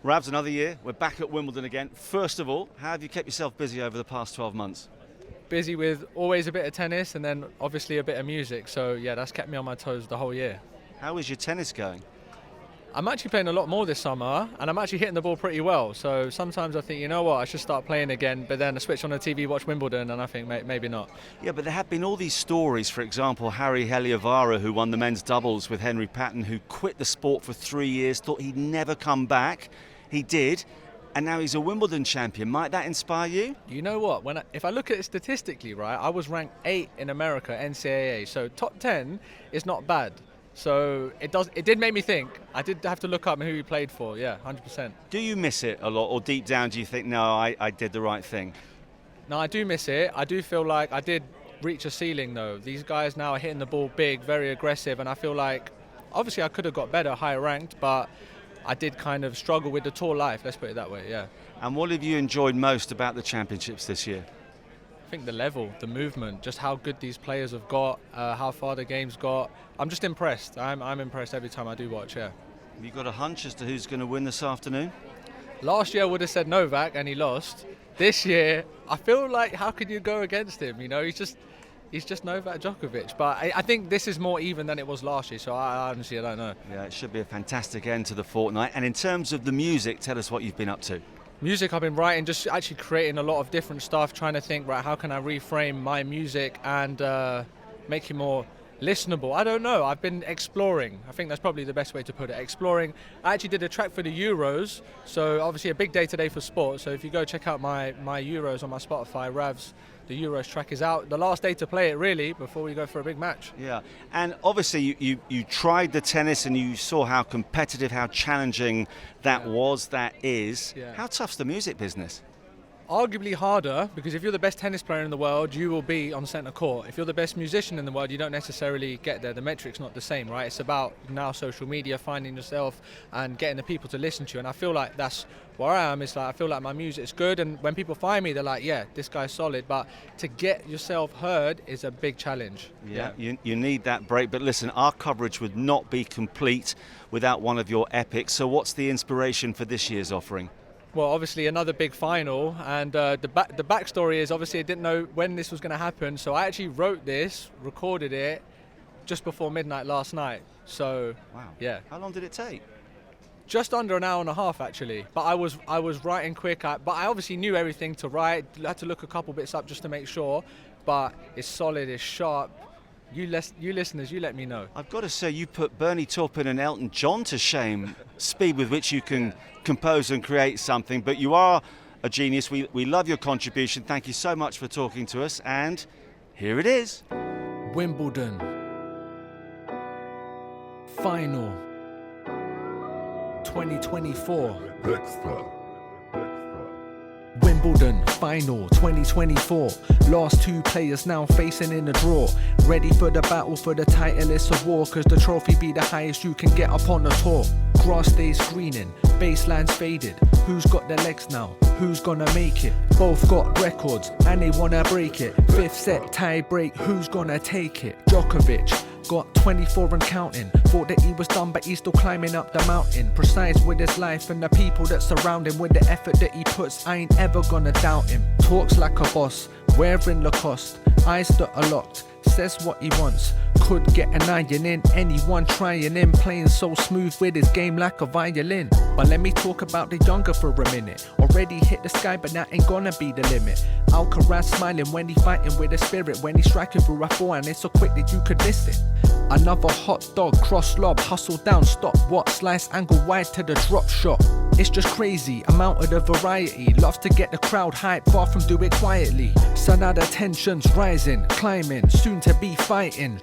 Ravs, another year. We're back at Wimbledon again. First of all, how have you kept yourself busy over the past 12 months? Busy with always a bit of tennis and then obviously a bit of music. So yeah, that's kept me on my toes the whole year. How is your tennis going? I'm actually playing a lot more this summer and I'm actually hitting the ball pretty well. So sometimes I think, you know what, I should start playing again. But then I switch on the TV, watch Wimbledon, and I think maybe not. Yeah, but there have been all these stories. For example, Harry Heliovara, who won the men's doubles with Henry Patton, who quit the sport for 3 years, thought he'd never come back. He did. And now he's a Wimbledon champion. Might that inspire you? You know what? If I look at it statistically, right, I was ranked 8 in America, NCAA. So top 10 is not bad. So it did make me think. I did have to look up who he played for. Yeah, 100%. Do you miss it a lot, or deep down do you think, no, I did the right thing? No, I do miss it. I do feel like I did reach a ceiling, though. These guys now are hitting the ball big, very aggressive, and I feel like obviously I could have got better, higher ranked, but I did kind of struggle with the tour life. Let's put it that way. Yeah. And what have you enjoyed most about the championships this year? I think the level, the movement, just how good these players have got, how far the game's got. I'm just impressed. I'm impressed every time I do watch, yeah. Have you got a hunch as to who's going to win this afternoon? Last year I would have said Novak and he lost. This year, I feel like how could you go against him? You know, he's just Novak Djokovic. But I think this is more even than it was last year, so I honestly don't know. Yeah, it should be a fantastic end to the fortnight. And in terms of the music, tell us what you've been up to. Music I've been writing, just actually creating a lot of different stuff, trying to think, right, how can I reframe my music and make it more listenable? I don't know. I've been exploring. I think that's probably the best way to put it. Exploring. I actually did a track for the Euros, so obviously a big day today for sport. So if you go check out my Euros on my Spotify, Ravs, the Euros track is out. The last day to play it, really, before we go for a big match. Yeah, and obviously you tried the tennis and you saw how competitive, how challenging that is. Yeah. How tough's the music business? Arguably harder, because if you're the best tennis player in the world, you will be on centre court. If you're the best musician in the world, you don't necessarily get there. The metric's not the same, right? It's about now social media, finding yourself and getting the people to listen to you. And I feel like that's where I am. It's like I feel like my music's good, and when people find me, they're like, yeah, this guy's solid. But to get yourself heard is a big challenge. Yeah, you need that break. But listen, our coverage would not be complete without one of your epics. So what's the inspiration for this year's offering? Well, obviously another big final, and the backstory is obviously I didn't know when this was going to happen, so I actually wrote this, recorded it just before midnight last night. So, wow. Yeah. How long did it take? Just under an hour and a half, actually. But I was writing quick, but I obviously knew everything to write. I had to look a couple bits up just to make sure, but it's solid, it's sharp. You listeners, you let me know. I've got to say, you put Bernie Taupin and Elton John to shame, speed with which you can compose and create something, but you are a genius. We love your contribution. Thank you so much for talking to us, and here it is. Wimbledon Final 2024. Wimbledon Final 2024. Last two players now facing in a draw. Ready for the battle for the title, it's a war, cause the trophy be the highest you can get up on the tour. Grass stays greening, baseline's faded. Who's got the legs now? Who's gonna make it? Both got records and they wanna break it. Fifth set tie break, who's gonna take it? Djokovic got 24 and counting. Thought that he was done, but he's still climbing up the mountain. Precise with his life and the people that surround him. With the effort that he puts, I ain't ever gonna doubt him. Talks like a boss, wearing Lacoste. Eyes that are locked, says what he wants. Could get an iron in, anyone trying in. Playing so smooth with his game like a violin. But let me talk about the younger for a minute. Already hit the sky, but that ain't gonna be the limit. Alcaraz smiling when he fighting with a spirit. When he's striking through a forehand, it's so quick that you could miss it. Another hot dog, cross lob, hustle down, stop, what? Slice angle wide to the drop shot. It's just crazy, amount of the variety. Loves to get the crowd hyped, far from do it quietly. So now the tension's rising, climbing, soon to be fighting.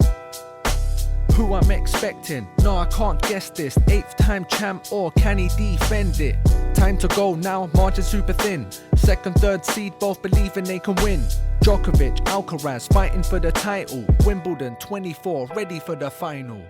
Who I'm expecting? No, I can't guess this. 8th time champ, or can he defend it? Time to go now, margin super thin. Second, third seed, both believing they can win. Djokovic, Alcaraz, fighting for the title. Wimbledon 24, ready for the final.